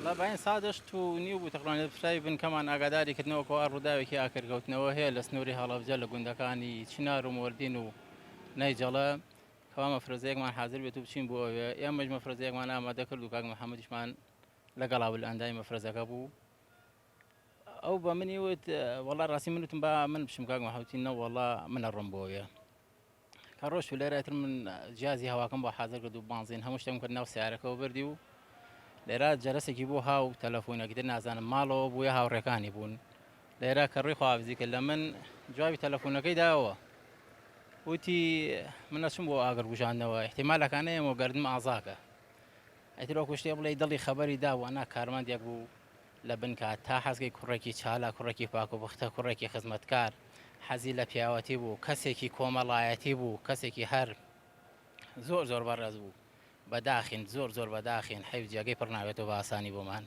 والله باین سادشت و نیو بوو تقریبا پرای بنکەمان ئاگاداری کردنەوە کە ڕووداوێکی ئاکرگەوتنەوە هەیە لە سنووری هەڵەبجە لە گوندەکانی چنار و مۆردین و نەیجەڵە کەوا مەفرۆزەیەکمان حاضر بێت و بچین بۆ ئەوێ ئێمەش مەفرۆزەیەکمان ئامادە کرد و کاک محەممەدیشمان لەگەڵا ئەندای مەفرەزەکە بوو ئەو بە منی وت وەڵا ڕاستی منوتم با من بشم کاک محەممەدینەوە وەڵا منە ڕم بۆیە کە ڕۆژ و لێرەتر من جیازی هەواکەم بۆ حاضر کرد و بانزین هەموو شتێکم کرد ناو سیارەکەەوە بردی و لێرە جەرەسێکی بۆ هاو تەلەفۆنەکەی نازانم ماڵەوە بووە هاوڕێکانی بوون لێرە کە ڕێی خواوزی کرد لە من جوابی تەلەفۆنەکەی داوە وتی من ئەچم بۆ ئاگربوژاندنەوە احتیمالەکانەیەمەوە گەردم ئازاکە ئەترۆ کوشتێ بڵێ دڵی خەبەری داوە نا کارمەندێک بوو لە بنکات تا حەزگەی کوڕێکی چالا کوڕێکی پاک و بختە کوڕێکی خزمەتکار حەزی لە پیاوەتی بوو کەسێکی کۆمەڵایەتی بوو کەسێکی هەر زۆر زۆر بەڕێز بوو بەداخین زۆر زۆر بەداخین حەیف جێگەی پڕ ناوێتەوە بە ئاسانی بۆمان